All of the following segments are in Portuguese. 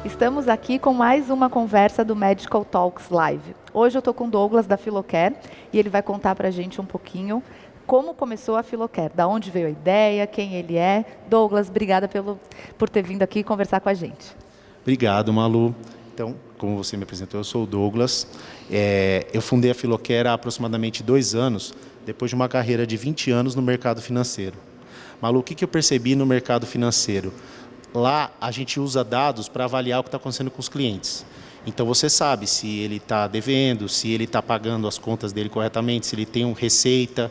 Estamos aqui com mais uma conversa do Medical Talks Live. Hoje eu estou com o Douglas da Philocare e ele vai contar para a gente um pouquinho como começou a Philocare, da onde veio a ideia, quem ele é. Douglas, obrigada por ter vindo aqui conversar com a gente. Obrigado, Malu. Então, como você me apresentou, eu sou o Douglas. Eu fundei a Philocare há aproximadamente 2 anos, depois de uma carreira de 20 anos no mercado financeiro. Malu, o que eu percebi no mercado financeiro? Lá, a gente usa dados para avaliar o que está acontecendo com os clientes. Então, você sabe se ele está devendo, se ele está pagando as contas dele corretamente, se ele tem uma receita.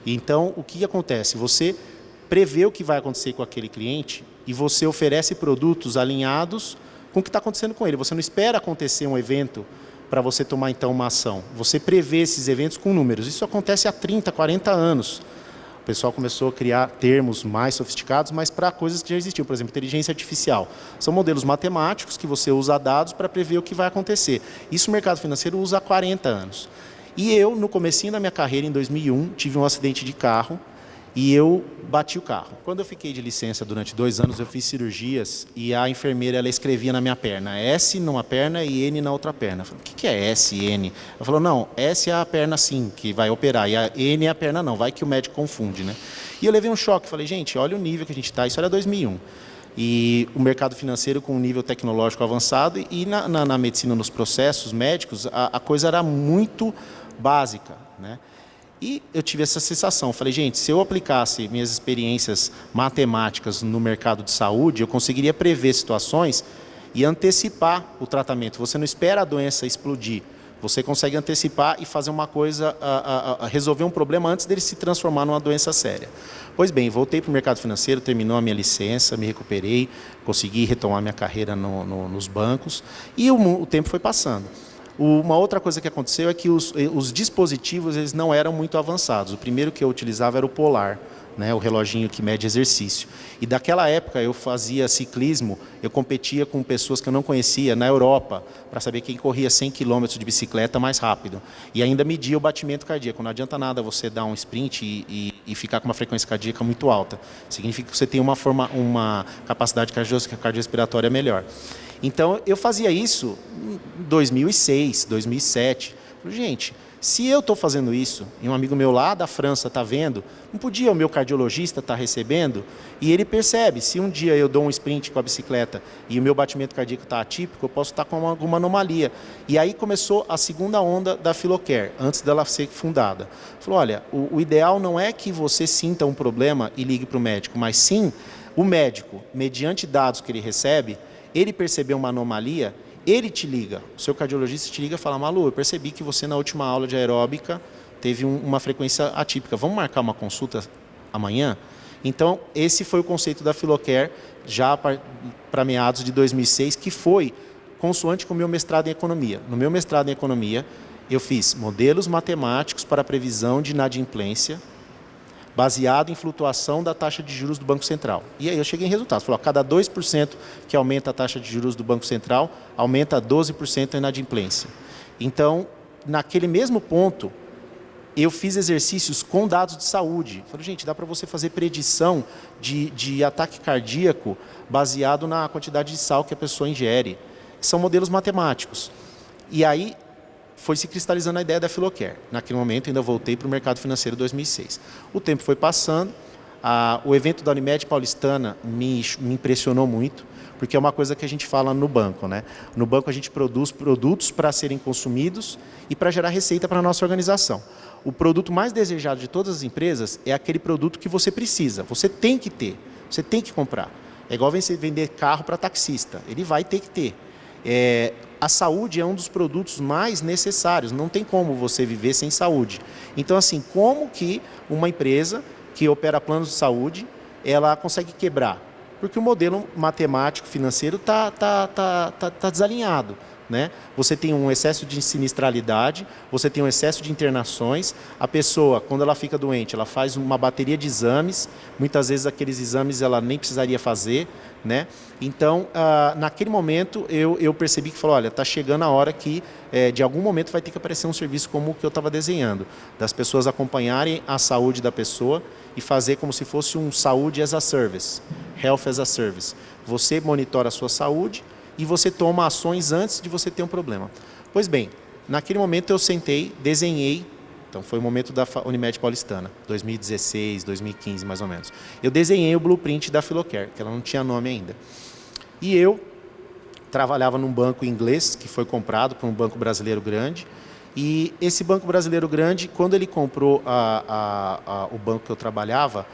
Então, o que acontece? Você prevê o que vai acontecer com aquele cliente e você oferece produtos alinhados com o que está acontecendo com ele. Você não espera acontecer um evento para você tomar, então, uma ação. Você prevê esses eventos com números. Isso acontece há 30, 40 anos. O pessoal começou a criar termos mais sofisticados, mas para coisas que já existiam. Por exemplo, inteligência artificial. São modelos matemáticos que você usa dados para prever o que vai acontecer. Isso o mercado financeiro usa há 40 anos. E eu, no comecinho da minha carreira, em 2001, tive um acidente de carro e eu bati o carro. Quando eu fiquei de licença durante 2 anos, eu fiz cirurgias e a enfermeira ela escrevia na minha perna S numa perna e N na outra perna. Eu falei, o que é S e N? Ela falou, não, S é a perna sim, que vai operar, e a N é a perna não, vai que o médico confunde, né? E eu levei um choque, falei, gente, olha o nível que a gente está, isso era 2001. E o mercado financeiro com um nível tecnológico avançado e na medicina, nos processos médicos, a coisa era muito básica, né? E eu tive essa sensação, falei, gente, se eu aplicasse minhas experiências matemáticas no mercado de saúde, eu conseguiria prever situações e antecipar o tratamento. Você não espera a doença explodir, você consegue antecipar e fazer uma coisa, resolver um problema antes dele se transformar numa doença séria. Pois bem, voltei para o mercado financeiro, terminou a minha licença, me recuperei, consegui retomar minha carreira nos bancos e o tempo foi passando. Uma outra coisa que aconteceu é que os dispositivos eles não eram muito avançados. O primeiro que eu utilizava era o Polar, né, o reloginho que mede exercício. E daquela época eu fazia ciclismo, eu competia com pessoas que eu não conhecia na Europa, para saber quem corria 100 km de bicicleta mais rápido. E ainda media o batimento cardíaco. Não adianta nada você dar um sprint e ficar com uma frequência cardíaca muito alta. Significa que você tem uma capacidade cardiorrespiratória melhor. Então, eu fazia isso em 2006, 2007. Falei, gente, se eu estou fazendo isso, e um amigo meu lá da França está vendo, não podia o meu cardiologista estar recebendo? E ele percebe, se um dia eu dou um sprint com a bicicleta e o meu batimento cardíaco está atípico, eu posso estar com alguma anomalia. E aí começou a segunda onda da Philocare, antes dela ser fundada. Falou, olha, o ideal não é que você sinta um problema e ligue para o médico, mas sim o médico, mediante dados que ele recebe, ele percebeu uma anomalia, ele te liga, o seu cardiologista te liga e fala, Malu, eu percebi que você na última aula de aeróbica teve uma frequência atípica, vamos marcar uma consulta amanhã? Então, esse foi o conceito da Philocare, já para meados de 2006, que foi consoante com o meu mestrado em economia. No meu mestrado em economia, eu fiz modelos matemáticos para a previsão de inadimplência, baseado em flutuação da taxa de juros do Banco Central. E aí eu cheguei em resultados. Falei, a cada 2% que aumenta a taxa de juros do Banco Central, aumenta 12% a inadimplência. Então, naquele mesmo ponto, eu fiz exercícios com dados de saúde. Falei, gente, dá para você fazer predição de ataque cardíaco baseado na quantidade de sal que a pessoa ingere. São modelos matemáticos. E aí foi se cristalizando a ideia da Philocare. Naquele momento, ainda voltei para o mercado financeiro em 2006. O tempo foi passando, o evento da Unimed Paulistana me impressionou muito, porque é uma coisa que a gente fala no banco, né? No banco a gente produz produtos para serem consumidos e para gerar receita para a nossa organização. O produto mais desejado de todas as empresas é aquele produto que você precisa, você tem que ter, você tem que comprar. É igual você vender carro para taxista, ele vai ter que ter. A saúde é um dos produtos mais necessários, não tem como você viver sem saúde. Então, assim, como que uma empresa que opera planos de saúde, ela consegue quebrar? Porque o modelo matemático financeiro tá desalinhado, né? Você tem um excesso de sinistralidade, você tem um excesso de internações, a pessoa, quando ela fica doente, ela faz uma bateria de exames, muitas vezes aqueles exames ela nem precisaria fazer, né? Então, naquele momento, eu percebi que, falou, olha, está chegando a hora que, de algum momento, vai ter que aparecer um serviço como o que eu estava desenhando, das pessoas acompanharem a saúde da pessoa e fazer como se fosse um saúde as a service, health as a service. Você monitora a sua saúde e você toma ações antes de você ter um problema. Pois bem, naquele momento eu sentei, desenhei, então foi o momento da Unimed Paulistana, 2016, 2015 mais ou menos. Eu desenhei o blueprint da Philocare, que ela não tinha nome ainda. E eu trabalhava num banco inglês, que foi comprado por um banco brasileiro grande, e esse banco brasileiro grande, quando ele comprou o banco que eu trabalhava,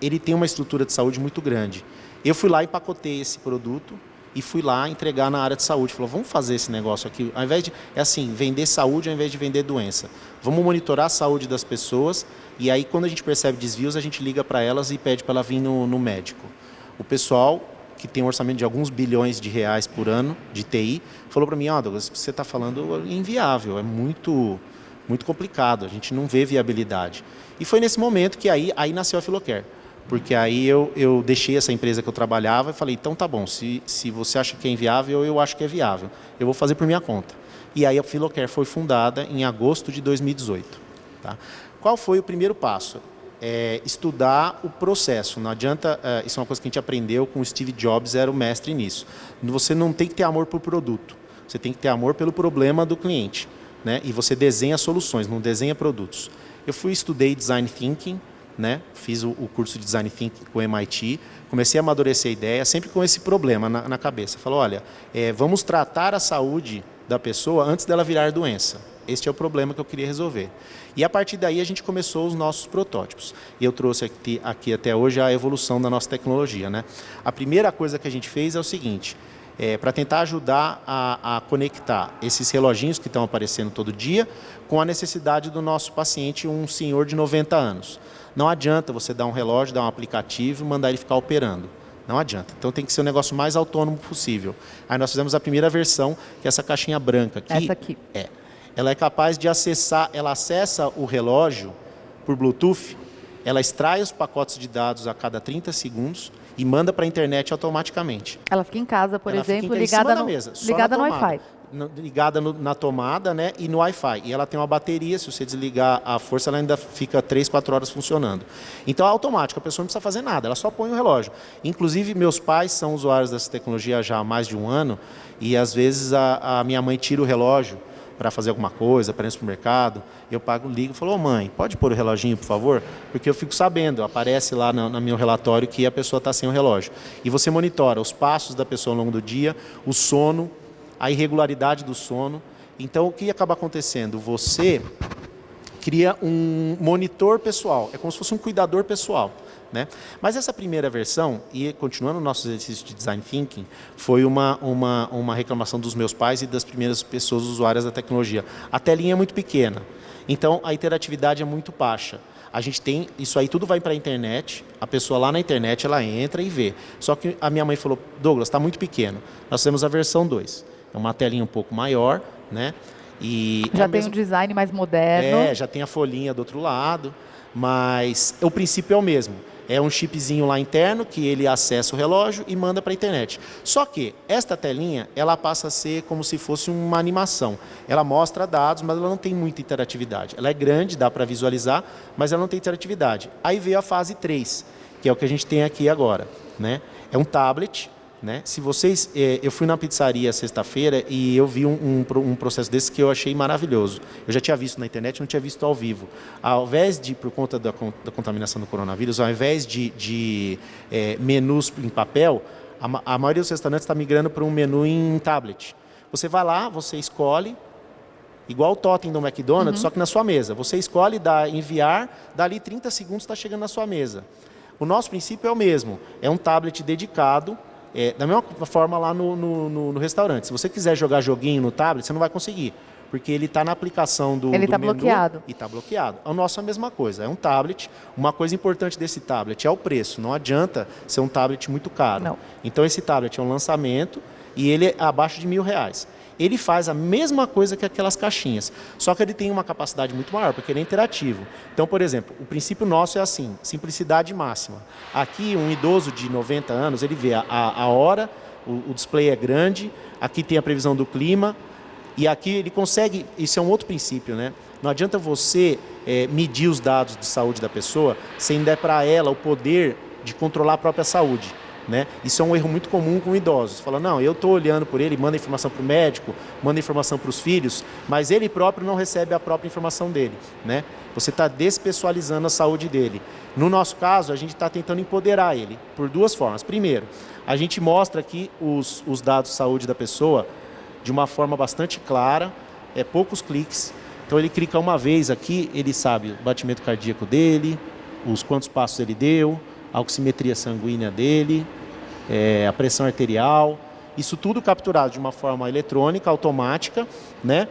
ele tem uma estrutura de saúde muito grande. Eu fui lá e empacotei esse produto e fui lá entregar na área de saúde. Falou, vamos fazer esse negócio aqui, ao invés de, vender saúde ao invés de vender doença. Vamos monitorar a saúde das pessoas e aí quando a gente percebe desvios, a gente liga para elas e pede para ela vir no médico. O pessoal que tem um orçamento de alguns bilhões de reais por ano de TI, falou para mim, Douglas, o que você está falando é inviável, é muito complicado, a gente não vê viabilidade. E foi nesse momento que aí nasceu a Philocare, porque aí eu deixei essa empresa que eu trabalhava e falei, então tá bom, se você acha que é inviável, eu acho que é viável, eu vou fazer por minha conta. E aí a Philocare foi fundada em agosto de 2018. Tá? Qual foi o primeiro passo? Estudar o processo. Não adianta, isso é uma coisa que a gente aprendeu com o Steve Jobs, era o mestre nisso. Você não tem que ter amor por produto, você tem que ter amor pelo problema do cliente, né? E você desenha soluções, não desenha produtos. Eu estudei Design Thinking, né? Fiz o curso de Design Thinking com o MIT, comecei a amadurecer a ideia, sempre com esse problema na cabeça. Falou, olha, vamos tratar a saúde da pessoa antes dela virar doença. Este é o problema que eu queria resolver. E a partir daí a gente começou os nossos protótipos. E eu trouxe aqui até hoje a evolução da nossa tecnologia, né? A primeira coisa que a gente fez é o seguinte, para tentar ajudar a conectar esses reloginhos que estão aparecendo todo dia com a necessidade do nosso paciente, um senhor de 90 anos. Não adianta você dar um relógio, dar um aplicativo e mandar ele ficar operando. Não adianta. Então tem que ser o negócio mais autônomo possível. Aí nós fizemos a primeira versão, que é essa caixinha branca aqui. Essa aqui. Ela é capaz de acessar, ela acessa o relógio por Bluetooth, ela extrai os pacotes de dados a cada 30 segundos e manda para a internet automaticamente. Ela fica em casa, por exemplo, ligada no Wi-Fi. Ligada na tomada, né, e no Wi-Fi. E ela tem uma bateria, se você desligar a força, ela ainda fica 3, 4 horas funcionando. Então é automático, a pessoa não precisa fazer nada, ela só põe o relógio. Inclusive, meus pais são usuários dessa tecnologia já há mais de um ano e às vezes a minha mãe tira o relógio para fazer alguma coisa, para ir no supermercado, eu ligo e falo, mãe, pode pôr o reloginho, por favor? Porque eu fico sabendo, aparece lá no meu relatório que a pessoa está sem o relógio. E você monitora os passos da pessoa ao longo do dia, o sono, a irregularidade do sono. Então, o que acaba acontecendo? Você cria um monitor pessoal, é como se fosse um cuidador pessoal. Né? Mas essa primeira versão, e continuando o nosso exercício de Design Thinking, foi uma reclamação dos meus pais e das primeiras pessoas usuárias da tecnologia. A telinha é muito pequena, então a interatividade é muito baixa. A gente tem, isso aí tudo vai para a internet, a pessoa lá na internet ela entra e vê. Só que a minha mãe falou, Douglas, está muito pequeno. Nós temos a versão 2, é uma telinha um pouco maior, né? E já tem um design mais moderno. Já tem a folhinha do outro lado, mas o princípio é o mesmo. É um chipzinho lá interno que ele acessa o relógio e manda para a internet. Só que esta telinha, ela passa a ser como se fosse uma animação. Ela mostra dados, mas ela não tem muita interatividade. Ela é grande, dá para visualizar, mas ela não tem interatividade. Aí veio a fase 3, que é o que a gente tem aqui agora, né? É um tablet, né? Se vocês, eu fui na pizzaria sexta-feira e eu vi um processo desse que eu achei maravilhoso. Eu já tinha visto na internet, não tinha visto ao vivo. Ao invés de, por conta da contaminação do coronavírus, ao invés de menus em papel, a maioria dos restaurantes está migrando para um menu em tablet. Você vai lá, você escolhe, igual o totem do McDonald's, só que na sua mesa. Você escolhe, dá enviar, dali 30 segundos está chegando na sua mesa. O nosso princípio é o mesmo, é um tablet dedicado. Da mesma forma lá no restaurante. Se você quiser jogar joguinho no tablet, você não vai conseguir, porque ele está na aplicação do Ele está menu bloqueado. E está bloqueado. O nosso é a mesma coisa, é um tablet. Uma coisa importante desse tablet é o preço. Não adianta ser um tablet muito caro. Não. Então esse tablet é um lançamento e ele é abaixo de R$1.000. Ele faz a mesma coisa que aquelas caixinhas, só que ele tem uma capacidade muito maior, porque ele é interativo. Então, por exemplo, o princípio nosso é assim, simplicidade máxima. Aqui, um idoso de 90 anos, ele vê a hora, o display é grande, aqui tem a previsão do clima, e aqui ele consegue, isso é um outro princípio, né? Não adianta você medir os dados de saúde da pessoa sem dar para ela o poder de controlar a própria saúde. né? Isso é um erro muito comum com idosos. Fala, não, eu estou olhando por ele, manda informação para o médico, manda informação para os filhos, mas ele próprio não recebe a própria informação dele, né? Você está despessoalizando a saúde dele. No nosso caso, a gente está tentando empoderar ele por duas formas. Primeiro, a gente mostra aqui os dados de saúde da pessoa de uma forma bastante clara, poucos cliques. Então ele clica uma vez aqui, ele sabe o batimento cardíaco dele, os quantos passos ele deu, a oximetria sanguínea dele, a pressão arterial, isso tudo capturado de uma forma eletrônica, automática, né?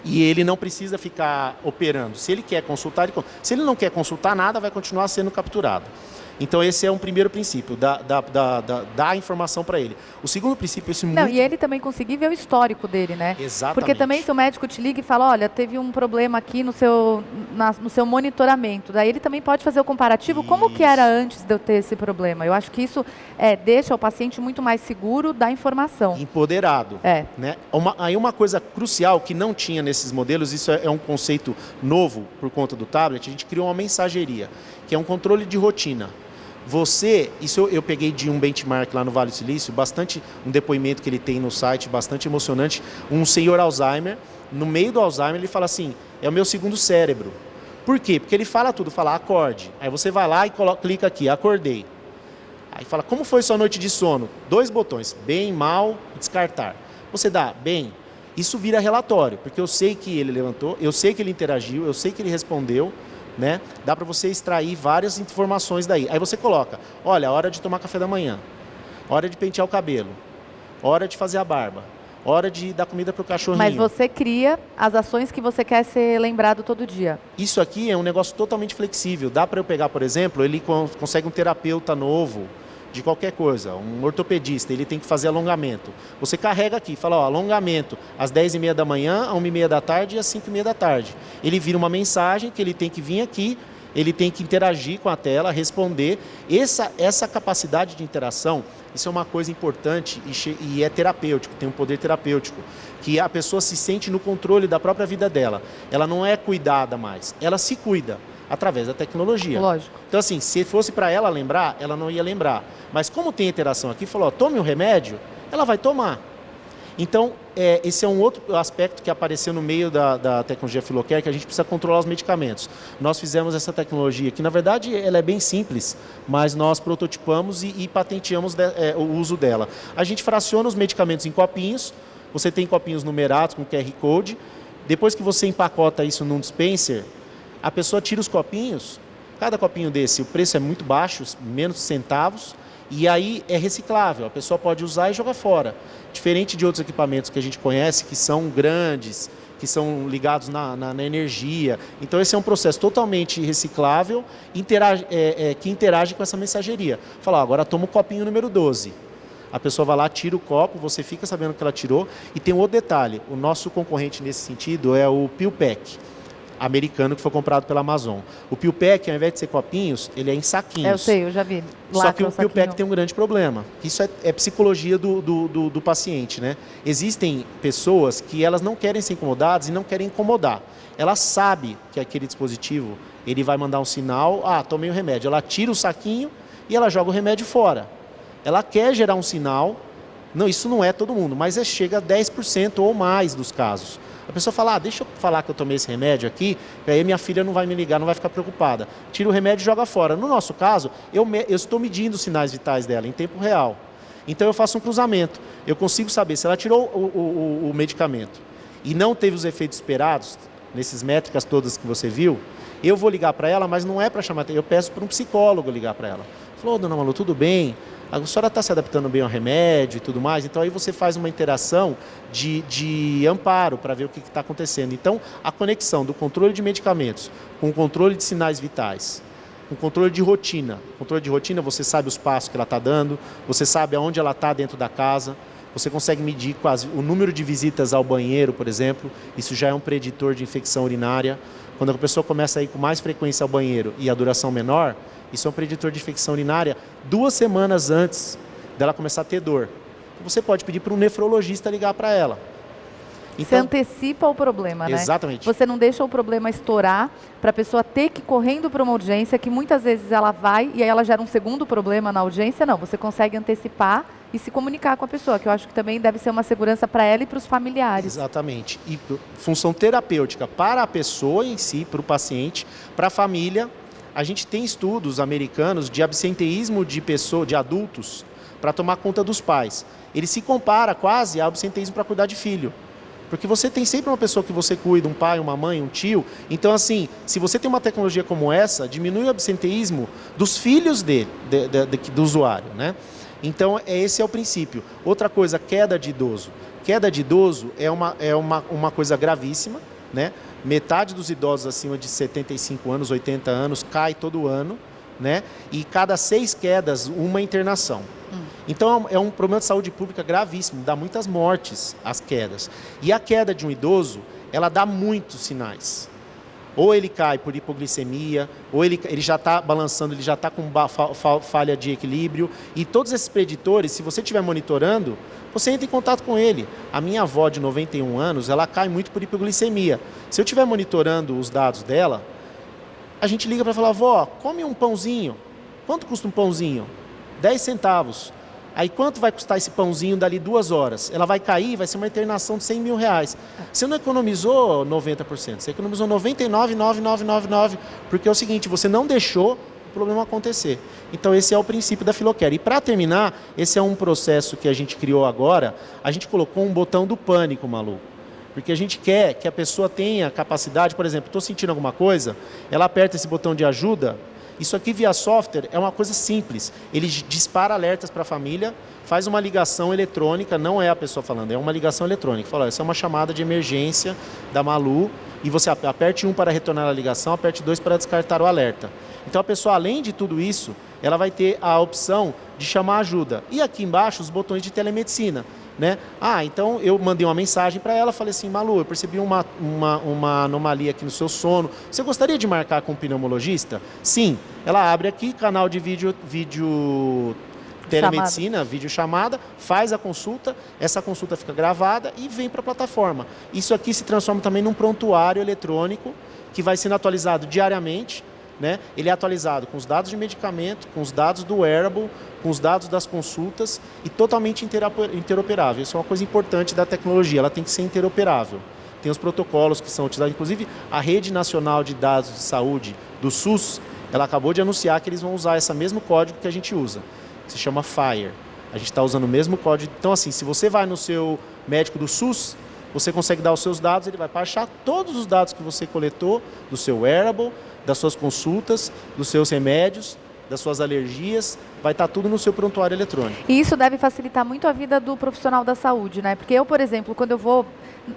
E ele não precisa ficar operando. Se ele quer consultar, se ele não quer consultar nada, vai continuar sendo capturado. Então esse é um primeiro princípio, dar informação para ele. O segundo princípio, E ele também conseguir ver o histórico dele, né? Exatamente. Porque também se o médico te liga e fala, olha, teve um problema aqui no seu monitoramento, daí ele também pode fazer o comparativo, como que era antes de eu ter esse problema. Eu acho que isso deixa o paciente muito mais seguro da informação. Empoderado. Né? Aí uma coisa crucial que não tinha nesses modelos, isso é um conceito novo por conta do tablet, a gente criou uma mensageria, que é um controle de rotina. Isso eu peguei de um benchmark lá no Vale do Silício, um depoimento que ele tem no site, bastante emocionante, um senhor Alzheimer, no meio do Alzheimer ele fala assim, é o meu segundo cérebro. Por quê? Porque ele fala tudo, fala acorde, aí você vai lá e clica aqui, acordei. Aí fala, como foi sua noite de sono? 2 botões, bem, mal e descartar. Você dá bem, isso vira relatório, porque eu sei que ele levantou, eu sei que ele interagiu, eu sei que ele respondeu, né? Dá para você extrair várias informações daí. Aí você coloca, olha, hora de tomar café da manhã, hora de pentear o cabelo, hora de fazer a barba, hora de dar comida para o cachorrinho. Mas você cria as ações que você quer ser lembrado todo dia. Isso aqui é um negócio totalmente flexível. Dá para eu pegar, por exemplo, ele consegue um terapeuta novo, de qualquer coisa, um ortopedista, ele tem que fazer alongamento. Você carrega aqui, fala, ó, alongamento às 10h30 da manhã, às 1h30 da tarde e às 5h30 da tarde. Ele vira uma mensagem que ele tem que vir aqui, ele tem que interagir com a tela, responder. Essa capacidade de interação, isso é uma coisa importante e é terapêutico, tem um poder terapêutico, que a pessoa se sente no controle da própria vida dela. Ela não é cuidada mais, ela se cuida através da tecnologia. Lógico. Então, assim, se fosse para ela lembrar, ela não ia lembrar. Mas como tem interação aqui, falou, ó, tome um remédio, ela vai tomar. Então, esse é um outro aspecto que apareceu no meio da tecnologia Philocare, que a gente precisa controlar os medicamentos. Nós fizemos essa tecnologia, que na verdade ela é bem simples, mas nós prototipamos e patenteamos o uso dela. A gente fraciona os medicamentos em copinhos, você tem copinhos numerados com QR Code, depois que você empacota isso num dispenser, a pessoa tira os copinhos, cada copinho desse, o preço é muito baixo, menos centavos, e aí é reciclável, a pessoa pode usar e jogar fora. Diferente de outros equipamentos que a gente conhece, que são grandes, que são ligados na energia. Então esse é um processo totalmente reciclável, que interage com essa mensageria. Fala, agora toma o copinho número 12. A pessoa vai lá, tira o copo, você fica sabendo que ela tirou. E tem um outro detalhe, o nosso concorrente nesse sentido é o PillPack, americano, que foi comprado pela Amazon. O PillPack, ao invés de ser copinhos, ele é em saquinhos. Eu sei, eu já vi. Só que o PillPack tem um grande problema. Isso é psicologia do paciente, né? Existem pessoas que elas não querem ser incomodadas e não querem incomodar. Ela sabe que aquele dispositivo, ele vai mandar um sinal, tomei o remédio. Ela tira o saquinho e ela joga o remédio fora. Ela quer gerar um sinal. Não, isso não é todo mundo, mas chega a 10% ou mais dos casos. A pessoa fala, deixa eu falar que eu tomei esse remédio aqui, aí minha filha não vai me ligar, não vai ficar preocupada. Tira o remédio e joga fora. No nosso caso, eu estou medindo os sinais vitais dela em tempo real. Então eu faço um cruzamento. Eu consigo saber se ela tirou o medicamento e não teve os efeitos esperados, nessas métricas todas que você viu, eu vou ligar para ela, mas não é para chamar, eu peço para um psicólogo ligar para ela. Falou, dona Malu, tudo bem? A senhora está se adaptando bem ao remédio e tudo mais, então aí você faz uma interação de amparo para ver o que está acontecendo. Então, a conexão do controle de medicamentos com o controle de sinais vitais, com o controle de rotina. Controle de rotina, você sabe os passos que ela está dando, você sabe aonde ela está dentro da casa, você consegue medir quase o número de visitas ao banheiro, por exemplo, isso já é um preditor de infecção urinária. Quando a pessoa começa a ir com mais frequência ao banheiro e a duração menor, isso é um preditor de infecção urinária 2 semanas antes dela começar a ter dor. Você pode pedir para um nefrologista ligar para ela. Você antecipa o problema, né? Exatamente. Você não deixa o problema estourar para a pessoa ter que ir correndo para uma audiência, que muitas vezes ela vai e aí ela gera um segundo problema na audiência. Não, você consegue antecipar e se comunicar com a pessoa, que eu acho que também deve ser uma segurança para ela e para os familiares. Exatamente. E função terapêutica para a pessoa em si, para o paciente, para a família. A gente tem estudos americanos de absenteísmo de adultos para tomar conta dos pais. Ele se compara quase a absenteísmo para cuidar de filho. Porque você tem sempre uma pessoa que você cuida, um pai, uma mãe, um tio. Então, assim, se você tem uma tecnologia como essa, diminui o absenteísmo dos filhos do usuário, né? Então, esse é o princípio. Outra coisa, queda de idoso. Queda de idoso é uma coisa gravíssima, né? Metade dos idosos acima de 75 anos, 80 anos, cai todo ano, né? E cada 6 quedas, uma internação. Então, é um problema de saúde pública gravíssimo, dá muitas mortes as quedas. E a queda de um idoso, ela dá muitos sinais. Ou ele cai por hipoglicemia, ou ele já está balançando, ele já está com falha de equilíbrio. E todos esses preditores, se você estiver monitorando, você entra em contato com ele. A minha avó de 91 anos, ela cai muito por hipoglicemia. Se eu estiver monitorando os dados dela, a gente liga para falar, vó, come um pãozinho. Quanto custa um pãozinho? 10 centavos. Aí quanto vai custar esse pãozinho dali 2 horas? Ela vai cair, vai ser uma internação de 100 mil reais. Você não economizou 90%, você economizou 99,9999, porque é o seguinte, você não deixou o problema acontecer. Então esse é o princípio da Filocare. E para terminar, esse é um processo que a gente criou agora, a gente colocou um botão do pânico, Malu. Porque a gente quer que a pessoa tenha capacidade, por exemplo, estou sentindo alguma coisa, ela aperta esse botão de ajuda. Isso aqui via software é uma coisa simples. Ele dispara alertas para a família, faz uma ligação eletrônica, não é a pessoa falando, é uma ligação eletrônica. Fala, essa é uma chamada de emergência da Malu e você aperte 1 para retornar a ligação, aperte 2 para descartar o alerta. Então a pessoa, além de tudo isso, ela vai ter a opção de chamar ajuda. E aqui embaixo os botões de telemedicina. Né? Então eu mandei uma mensagem para ela, falei assim, Malu, eu percebi uma anomalia aqui no seu sono, você gostaria de marcar com um pneumologista? Sim, ela abre aqui, canal de vídeo telemedicina, videochamada, faz a consulta, essa consulta fica gravada e vem para a plataforma. Isso aqui se transforma também num prontuário eletrônico, que vai sendo atualizado diariamente, né? Ele é atualizado com os dados de medicamento, com os dados do wearable, com os dados das consultas e totalmente interoperável. Isso é uma coisa importante da tecnologia, ela tem que ser interoperável. Tem os protocolos que são utilizados, inclusive a Rede Nacional de Dados de Saúde do SUS, ela acabou de anunciar que eles vão usar esse mesmo código que a gente usa, que se chama FHIR. A gente está usando o mesmo código. Então, assim, se você vai no seu médico do SUS, você consegue dar os seus dados, ele vai baixar todos os dados que você coletou do seu wearable, das suas consultas, dos seus remédios, das suas alergias, vai estar tudo no seu prontuário eletrônico. E isso deve facilitar muito a vida do profissional da saúde, né? Porque eu, por exemplo, quando eu vou,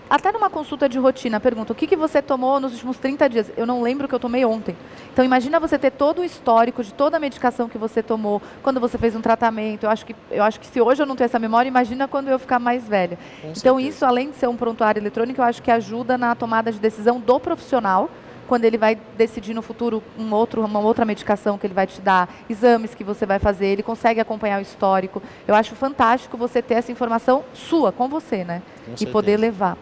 até numa consulta de rotina, pergunto, o que você tomou nos últimos 30 dias? Eu não lembro o que eu tomei ontem. Então, imagina você ter todo o histórico de toda a medicação que você tomou, quando você fez um tratamento. Eu acho que se hoje eu não tenho essa memória, imagina quando eu ficar mais velha. Então, isso, além de ser um prontuário eletrônico, eu acho que ajuda na tomada de decisão do profissional, quando ele vai decidir no futuro uma outra medicação que ele vai te dar, exames que você vai fazer, ele consegue acompanhar o histórico. Eu acho fantástico você ter essa informação sua, com você, né? E poder levar.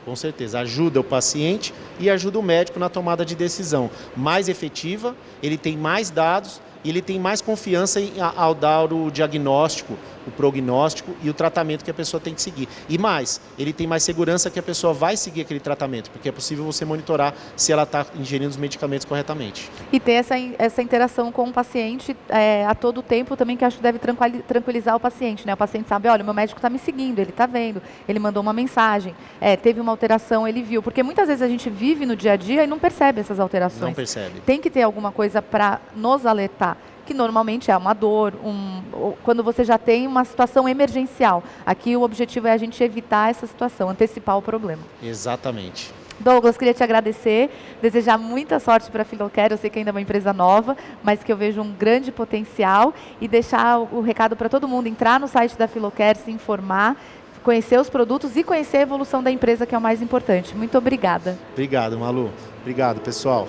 Com certeza, ajuda o paciente e ajuda o médico na tomada de decisão. Mais efetiva, ele tem mais dados e ele tem mais confiança ao dar o diagnóstico, o prognóstico e o tratamento que a pessoa tem que seguir. E mais, ele tem mais segurança que a pessoa vai seguir aquele tratamento, porque é possível você monitorar se ela está ingerindo os medicamentos corretamente. E ter essa interação com o paciente a todo tempo também, que acho que deve tranquilizar o paciente, né? O paciente sabe, olha, o meu médico está me seguindo, ele está vendo, ele mandou uma mensagem, teve uma alteração, ele viu. Porque muitas vezes a gente vive no dia a dia e não percebe essas alterações. Não percebe. Tem que ter alguma coisa para nos alertar, que normalmente é uma dor, quando você já tem uma situação emergencial. Aqui o objetivo é a gente evitar essa situação, antecipar o problema. Exatamente. Douglas, queria te agradecer, desejar muita sorte para a Filocare. Eu sei que ainda é uma empresa nova, mas que eu vejo um grande potencial, e deixar o recado para todo mundo entrar no site da Filocare, se informar, conhecer os produtos e conhecer a evolução da empresa, que é o mais importante. Muito obrigada. Obrigado, Malu. Obrigado, pessoal.